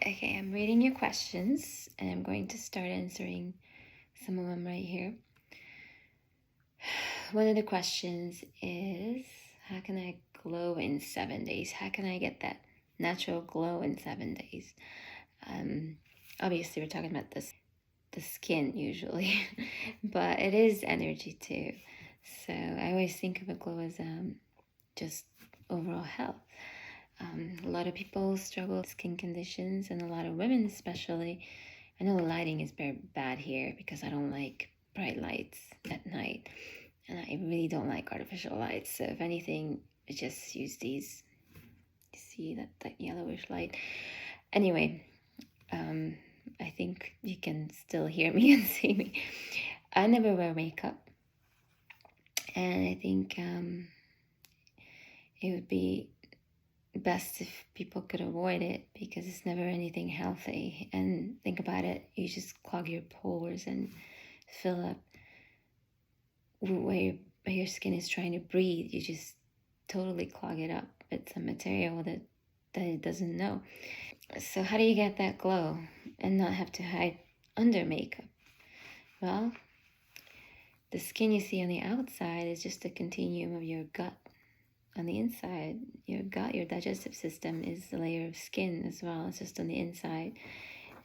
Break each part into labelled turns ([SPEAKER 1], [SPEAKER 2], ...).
[SPEAKER 1] Okay, I'm reading your questions and I'm going to start answering some of them right here. One of the questions is, how can I glow in 7 days? How can I get that natural glow in 7 days? Obviously, we're talking about the skin usually, but it is energy too. So I always think of a glow as just overall health. A lot of people struggle with skin conditions, and a lot of women especially. I know the lighting is very bad here because I don't like bright lights at night, and I really don't like artificial lights. So if anything, I just use these. You see that yellowish light. Anyway, I think you can still hear me and see me. I never wear makeup, and I think it would be best if people could avoid it because it's never anything healthy. And think about it, you just clog your pores and fill up where your skin is trying to breathe. You just totally clog it up with some material that it doesn't know. So how do you get that glow and not have to hide under makeup? Well, the skin you see on the outside is just a continuum of your gut. On the inside, your gut, your digestive system is a layer of skin as well. It's just on the inside.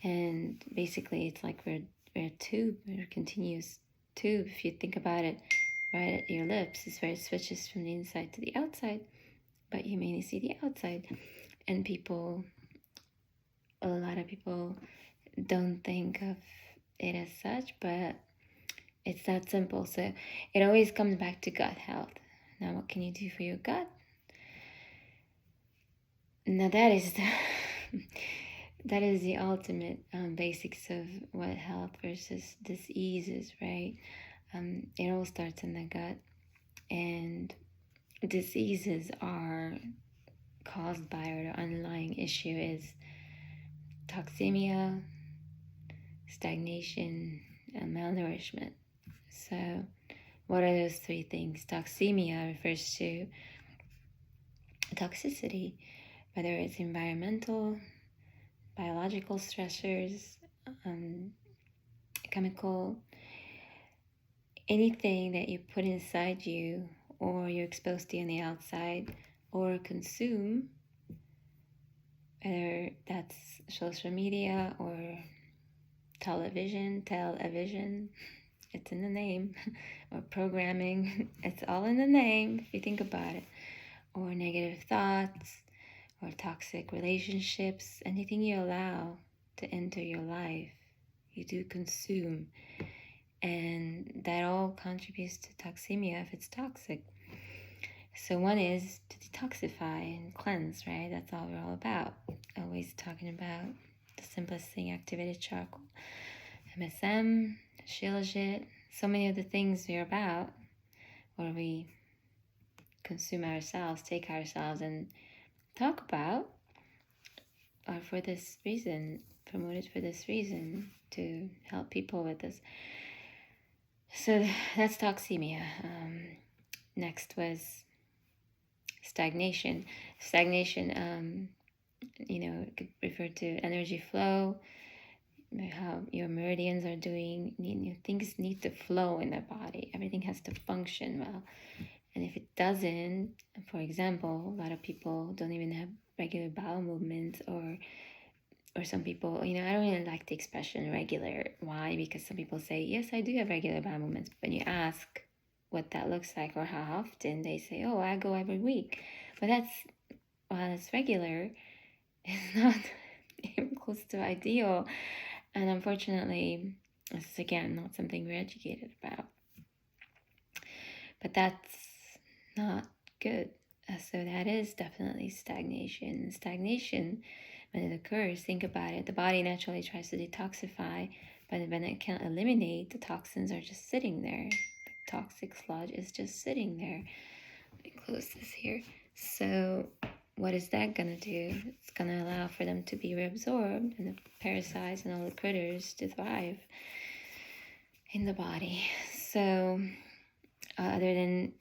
[SPEAKER 1] And basically, it's like we're a tube, we're a continuous tube. If you think about it, right at your lips is where it switches from the inside to the outside. But you mainly see the outside. And a lot of people don't think of it as such, but it's that simple. So it always comes back to gut health. Now, what can you do for your gut? Now that is the ultimate basics of what health versus disease is, right? It all starts in the gut, and diseases are caused by, or the underlying issue is toxemia, stagnation, and malnourishment. So what are those three things? Toxemia refers to toxicity, whether it's environmental, biological stressors, chemical, anything that you put inside you or you're exposed to on the outside or consume, whether that's social media or television, it's in the name, or programming, it's all in the name if you think about it, or negative thoughts, or toxic relationships, anything you allow to enter your life, you do consume. And that all contributes to toxemia if it's toxic. So one is to detoxify and cleanse, right? That's all we're all about. Always talking about the simplest thing, activated charcoal, MSM, shilajit, so many of the things we're about, or we consume ourselves, take ourselves and talk about, are for this reason, promoted for this reason, to help people with this. So that's toxemia. Next was stagnation. Stagnation, could refer to energy flow, how your meridians are doing. Things need to flow in the body. Everything has to function well. And if it doesn't, for example, a lot of people don't even have regular bowel movements, or some people, I don't really like the expression regular. Why? Because some people say, yes, I do have regular bowel movements. But when you ask what that looks like or how often, they say, oh, I go every week. But while it's regular, it's not even close to ideal. And unfortunately, this is again not something we're educated about. But that's not good. So that is definitely stagnation. Stagnation, when it occurs, think about it. The body naturally tries to detoxify, but when it can't eliminate, the toxins are just sitting there. The toxic sludge is just sitting there. Let me close this here. So what is that going to do? It's going to allow for them to be reabsorbed and the parasites and all the critters to thrive in the body. So other than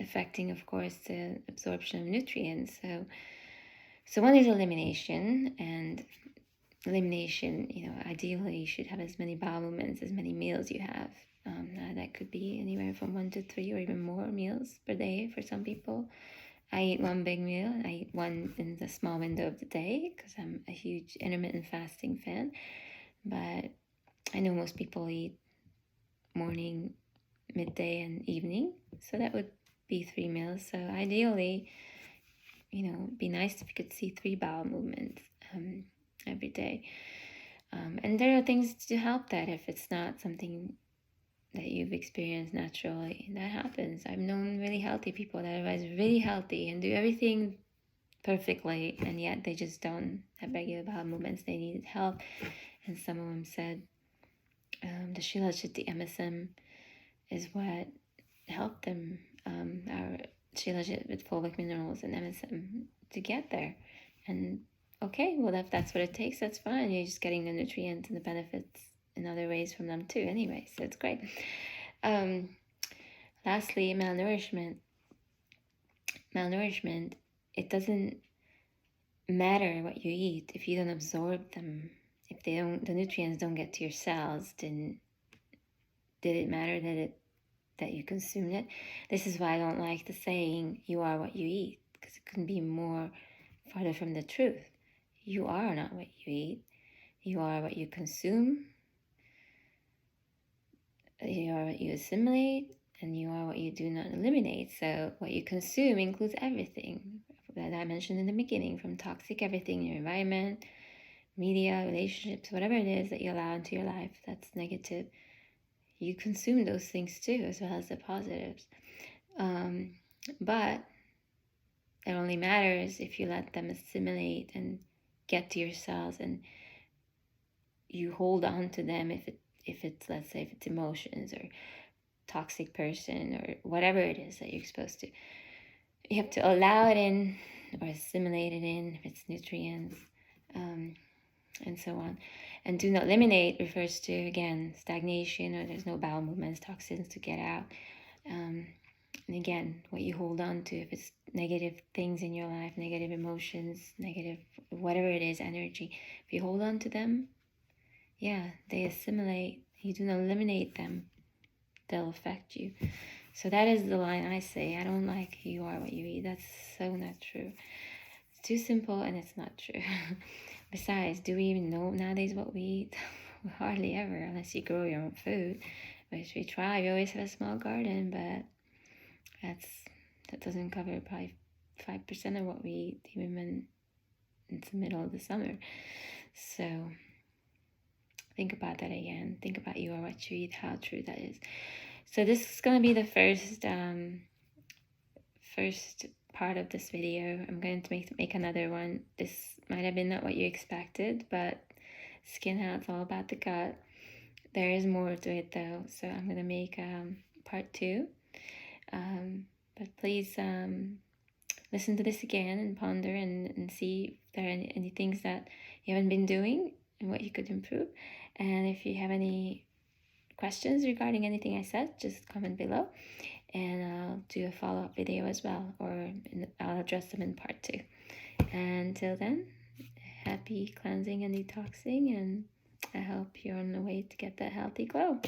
[SPEAKER 1] affecting, of course, the absorption of nutrients. So one is elimination, and elimination, ideally you should have as many bowel movements, as many meals you have. That could be anywhere from 1 to 3 or even more meals per day for some people. I eat one big meal, and I eat one in the small window of the day because I'm a huge intermittent fasting fan. But I know most people eat morning, midday, and evening. So that would be 3 meals. So ideally, it'd be nice if you could see 3 bowel movements every day. And there are things to help that if it's not something that you've experienced naturally. That happens. I've known really healthy people that are otherwise really healthy and do everything perfectly, and yet they just don't have regular bowel movements. They needed help. And some of them said the Shilajit, the MSM, is what helped them, our Shilajit with fulvic minerals and MSM to get there. And okay, well, if that's what it takes, that's fine. You're just getting the nutrients and the benefits in other ways from them too anyway, so it's great. Lastly, malnourishment, it doesn't matter what you eat if you don't absorb them. If the nutrients don't get to your cells, then did it matter that you consumed it? This is why I don't like the saying you are what you eat, because it couldn't be more farther from the truth. You are not what you eat. You are what you consume. You are what you assimilate, and you are what you do not eliminate. So what you consume includes everything that I mentioned in the beginning, from toxic everything in your environment, media, relationships, whatever it is that you allow into your life that's negative. You consume those things too, as well as the positives. But it only matters if you let them assimilate and get to your cells, and you hold on to them if it's, let's say, if it's emotions or toxic person or whatever it is that you're exposed to. You have to allow it in or assimilate it in, if it's nutrients, and so on. And do not eliminate refers to, again, stagnation, or there's no bowel movements, toxins to get out. And again, what you hold on to, if it's negative things in your life, negative emotions, negative whatever it is, energy, if you hold on to them, they assimilate. You do not eliminate them, they'll affect you. So that is the line I say. I don't like you are what you eat. That's so not true. It's too simple, and it's not true. Besides, do we even know nowadays what we eat? Hardly ever, unless you grow your own food, which we try. We always have a small garden, but that doesn't cover probably 5% of what we eat, even when it's the middle of the summer. So think about that again. Think about you are what you eat, how true that is. So this is going to be the first part of this video. I'm going to make another one. This might have been not what you expected, but skin health, all about the gut. There is more to it though, so I'm going to make part 2. But please listen to this again and ponder and see if there are any things that you haven't been doing and what you could improve. And if you have any questions regarding anything I said, just comment below, and I'll do a follow-up video as well, or I'll address them in part 2. Until then, happy cleansing and detoxing, and I hope you're on the way to get that healthy glow.